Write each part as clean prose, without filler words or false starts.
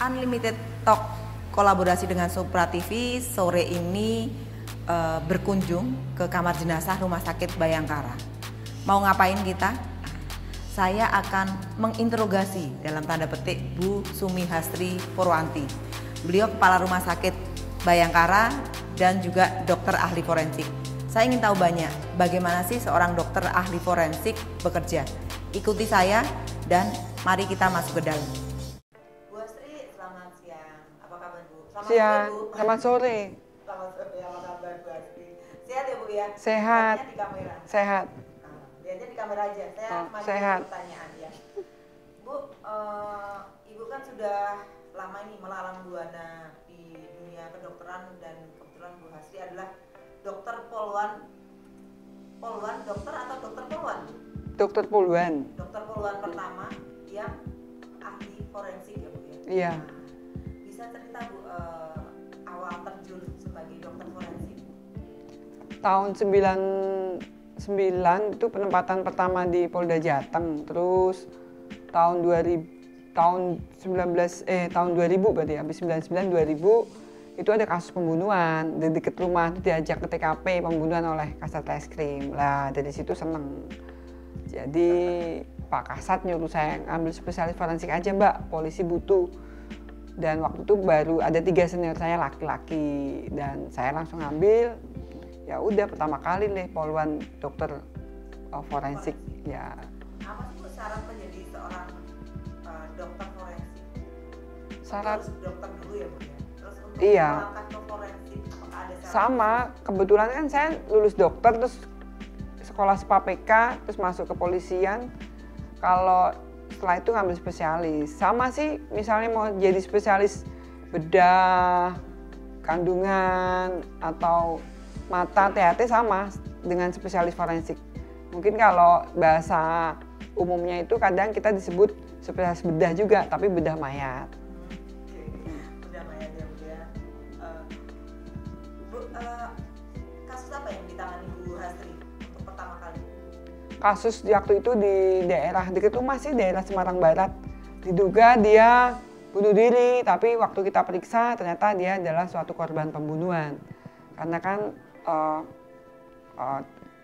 Unlimited Talk kolaborasi dengan Supra TV sore ini berkunjung ke kamar jenazah Rumah Sakit Bayangkara. Mau ngapain kita? Saya akan menginterogasi dalam tanda petik Bu Sumihastri Purwanti. Beliau kepala Rumah Sakit Bayangkara dan juga dokter ahli forensik. Saya ingin tahu banyak bagaimana sih seorang dokter ahli forensik bekerja. Ikuti saya dan mari kita masuk ke dalam. Bu Astri, selamat siang. Apa kabar Bu? Selamat siang, sore, Bu. Selamat sore, apa kabar Bu Astri? Sehat ya Bu ya? Sehat. Lihatnya di kamera. Sehat. Lihatnya di kamera aja. Saya masih sehat. Pertanyaan ya. Bu, Ibu kan sudah lama ini melalang buana di dunia kedokteran dan kebetulan Bu Hastri adalah dokter Polwan, dokter atau dokter Polwan? Dokter Poluan. Dokter Polwan pertama yang ahli forensik ya Bu ya? Iya. Bisa cerita Bu awal terjun sebagai dokter forensik? Tahun 99 itu penempatan pertama di Polda Jateng. Terus tahun 2000 berarti habis 99 2000 itu ada kasus pembunuhan di dekat rumah, diajak ke TKP pembunuhan oleh Kasat Reskrim. Lah dari situ seneng. Jadi Pak Kasat nyuruh saya ambil spesialis forensik aja Mbak, polisi butuh. Dan waktu itu baru ada 3 senior saya laki-laki dan saya langsung ambil. Ya udah pertama kali nih Poluan dokter forensik ya. Apa sih Bu syarat menjadi seorang dokter forensik? Syarat harus dokter dulu ya Bu ya? Terus untuk iya. melangkah ke forensik apakah ada syarat? Sama, kebetulan kan saya lulus dokter terus sekolah SPAPK terus masuk kepolisian. Kalau setelah itu ngambil spesialis. Sama sih misalnya mau jadi spesialis bedah, kandungan atau mata THT sama dengan spesialis forensik. Mungkin kalau bahasa umumnya itu kadang kita disebut spesialis bedah juga, tapi bedah mayat. Bedah mayat ya Bu ya. Bu, kasus apa yang ditangani Bu Hastri untuk pertama kali? Kasus waktu itu di daerah dekat rumah sih, daerah Semarang Barat. Diduga dia bunuh diri, tapi waktu kita periksa ternyata dia adalah suatu korban pembunuhan. Karena kan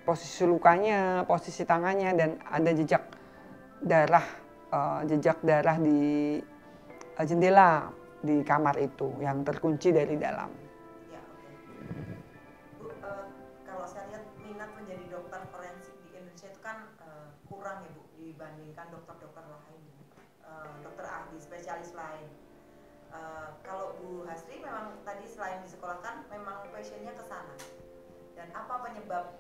posisi lukanya, posisi tangannya dan ada jejak darah di jendela di kamar itu yang terkunci dari dalam. Ya, oke. Bu, kalau saya lihat minat menjadi dokter forensik di Indonesia itu kan kurang ya Bu dibandingkan dokter-dokter lain, dokter ahli spesialis lain. Kalau Bu Hastri memang tadi selain disekolahkan memang passionnya ke sana. Dan apa penyebab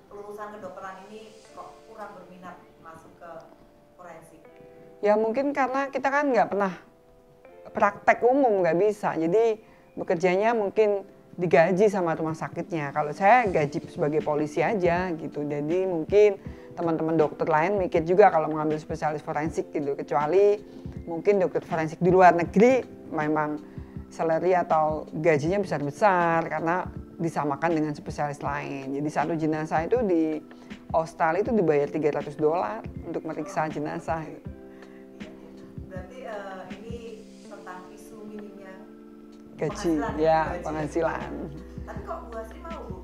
lulusan kedokteran ini kok kurang berminat masuk ke forensik? Ya mungkin karena kita kan nggak pernah praktek umum, nggak bisa. Jadi bekerjanya mungkin digaji sama rumah sakitnya. Kalau saya gaji sebagai polisi aja gitu. Jadi mungkin teman-teman dokter lain mikir juga kalau mengambil spesialis forensik gitu. Kecuali mungkin dokter forensik di luar negeri memang salary atau gajinya besar-besar karena disamakan dengan spesialis lain. Jadi satu jenazah itu di Australia itu dibayar $300 untuk meriksa jenazah. Berarti ini tentang isu minimnya gaji, ya penghasilan. Tapi kok Bu Hastri mau Bu?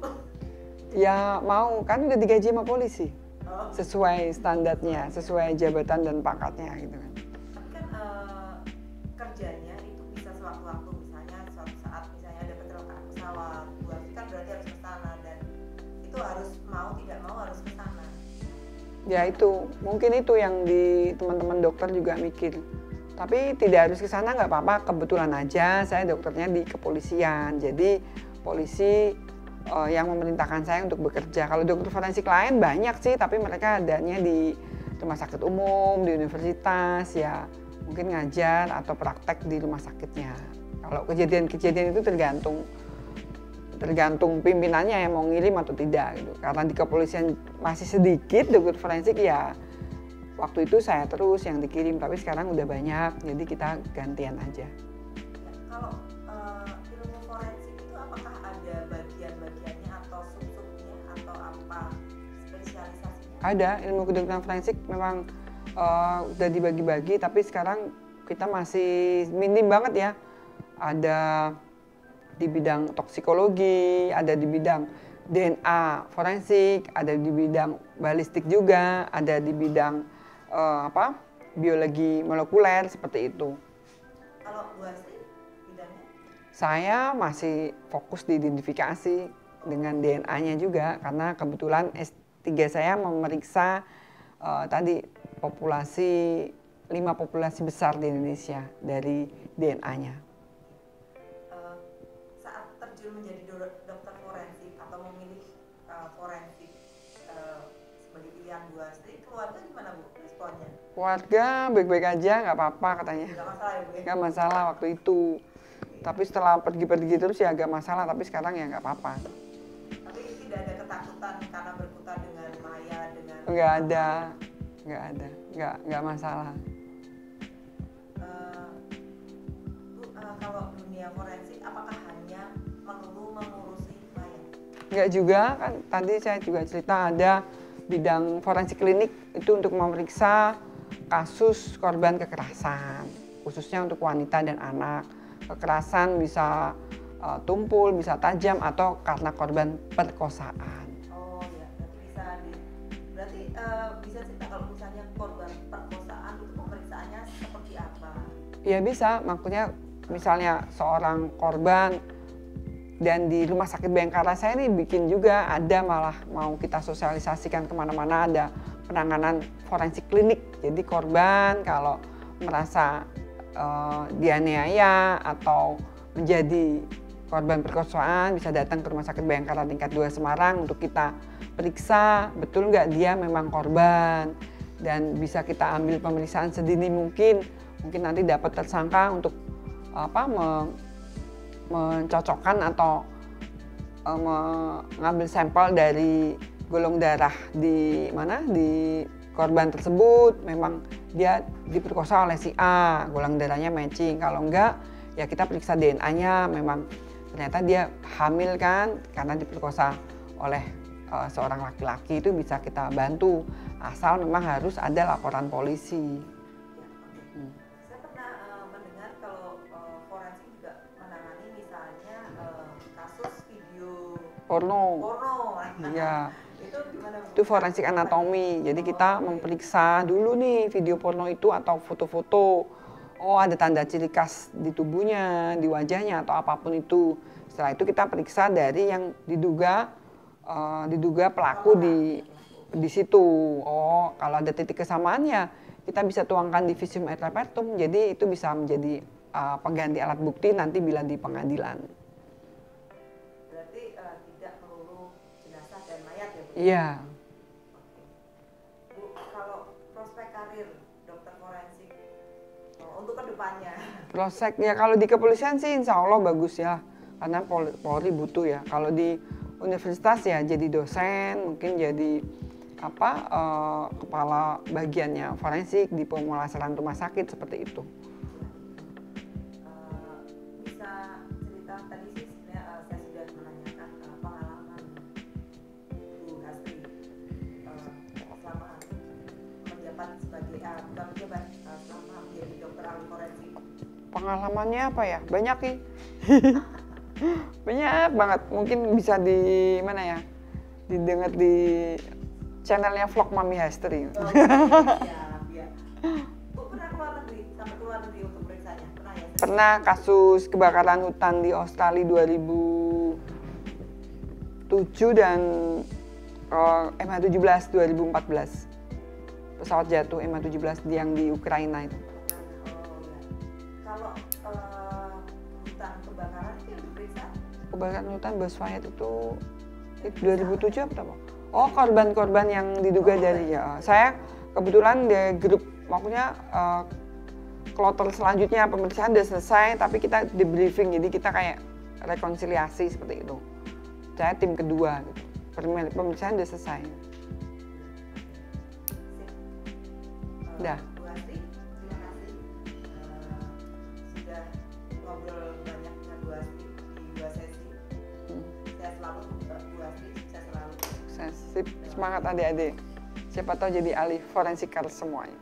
Ya mau, kan udah digaji sama polisi. Oh. Sesuai standarnya, sesuai jabatan dan pangkatnya gitu kan. Tapi kan kerjanya itu bisa sewaktu-waktu, misalnya suatu saat misalnya ada kecelakaan pesawat, Bu Hastri kan berarti harus ke sana dan itu harus mau tidak mau harus ke sana. Ya itu, mungkin itu yang di teman-teman dokter juga mikir. Tapi tidak harus ke sana nggak apa-apa, kebetulan aja saya dokternya di kepolisian. Jadi polisi yang memerintahkan saya untuk bekerja. Kalau dokter forensik lain banyak sih, tapi mereka adanya di rumah sakit umum, di universitas, ya mungkin ngajar atau praktek di rumah sakitnya. Kalau kejadian-kejadian itu tergantung pimpinannya yang mau ngirim atau tidak gitu. Karena di kepolisian masih sedikit dokter forensik ya waktu itu saya terus yang dikirim, tapi sekarang udah banyak, jadi kita gantian aja. Kalau ilmu forensik itu apakah ada bagian-bagiannya atau sub-subnya atau apa spesialisasinya? Ada, ilmu kedokteran forensik memang udah dibagi-bagi, tapi sekarang kita masih minim banget ya. Ada di bidang toksikologi, ada di bidang DNA forensik, ada di bidang balistik juga, ada di bidang biologi molekuler seperti itu. Kalau Bu Astri bidangnya? Saya masih fokus di identifikasi dengan DNA-nya juga karena kebetulan S3 saya memeriksa tadi populasi 5 populasi besar di Indonesia dari DNA-nya. Menjadi dokter forensik atau memilih forensik sebagai pilihan Bu Astri, keluarga gimana Bu responnya? Keluarga baik-baik aja, nggak apa-apa katanya. Nggak masalah ya Bu? Nggak masalah waktu itu. Tapi setelah pergi-pergi terus ya agak masalah, tapi sekarang ya nggak apa-apa. Tapi tidak ada ketakutan karena berkutat dengan maya, dengan... Nggak ada, nggak masalah. Bu, kalau dunia forensik apakah hanya melulu mengurusi mayat? Enggak juga, kan tadi saya juga cerita ada bidang forensik klinik itu untuk memeriksa kasus korban kekerasan, khususnya untuk wanita dan anak. Kekerasan bisa tumpul, bisa tajam atau karena korban perkosaan. Oh ya, berarti bisa cerita kalau misalnya korban perkosaan itu pemeriksaannya seperti apa? Ya bisa, makanya misalnya seorang korban dan di Rumah Sakit Bayangkara saya ini bikin juga ada, malah mau kita sosialisasikan kemana-mana, ada penanganan forensik klinik. Jadi korban kalau merasa dianiaya atau menjadi korban perkosaan bisa datang ke Rumah Sakit Bayangkara tingkat 2 Semarang untuk kita periksa betul nggak dia memang korban, dan bisa kita ambil pemeriksaan sedini mungkin nanti dapat tersangka untuk mencocokkan atau mengambil sampel dari golong darah di korban tersebut, memang dia diperkosa oleh si A, golongan darahnya matching. Kalau enggak ya kita periksa DNA-nya, memang ternyata dia hamil kan karena diperkosa oleh seorang laki-laki, itu bisa kita bantu asal memang harus ada laporan polisi. Saya pernah mendengar kalau forensik juga menangani misalnya kasus video porno. Iya. Itu gimana Bu? Itu forensik anatomi. Jadi kita memeriksa dulu nih video porno itu atau foto-foto. Oh, ada tanda ciri khas di tubuhnya, di wajahnya atau apapun itu. Setelah itu kita periksa dari yang diduga pelaku di situ. Oh, kalau ada titik kesamaannya, kita bisa tuangkan di visum et repertum. Jadi itu bisa menjadi pengganti alat bukti nanti bila di pengadilan. Berarti tidak melulu jenazah dan mayat ya Bu? Iya. Bu, kalau prospek karir dokter forensik untuk kedepannya? Prospek ya kalau di kepolisian sih insya Allah bagus ya. Karena Polri butuh ya. Kalau di universitas ya jadi dosen, mungkin jadi kepala bagiannya forensik di pemulasaran rumah sakit seperti itu. Bisa cerita tadi sih sebenarnya saya sudah menanyakan pengalaman Bu Astri selama menjabat sebagai selama menjadi dokter ahli forensik. Pengalamannya apa ya? Banyak sih. Banyak banget. Mungkin bisa di mana ya? Didengar di channelnya Vlog Mami Hastri. Oh, ya. Bu pernah keluar negeri, sampai keluar negeri untuk periksanya? Pernah ya? Pernah kasus kebakaran hutan di Australia 2007 dan MH17 2014. Pesawat jatuh MH17 yang di Ukraina itu. Kalau hutan kebakaran itu yang diperiksa? Kebakaran hutan Bosfire itu 2007 apa? Oh, korban-korban yang diduga dari ya. Saya kebetulan di grup, maksudnya kloter selanjutnya pemeriksaan udah selesai, tapi kita debriefing, jadi kita kayak rekonsiliasi seperti itu. Saya tim kedua, gitu. Pemeriksaan udah selesai. Udah. Bu Astri, terima kasih sudah ngobrol banyak dengan Bu Astri di 2 sesi. Saya selalu Bu Astri, saya selalu. Sip, semangat adik-adik. Siapa tahu jadi ahli forensikal semuanya.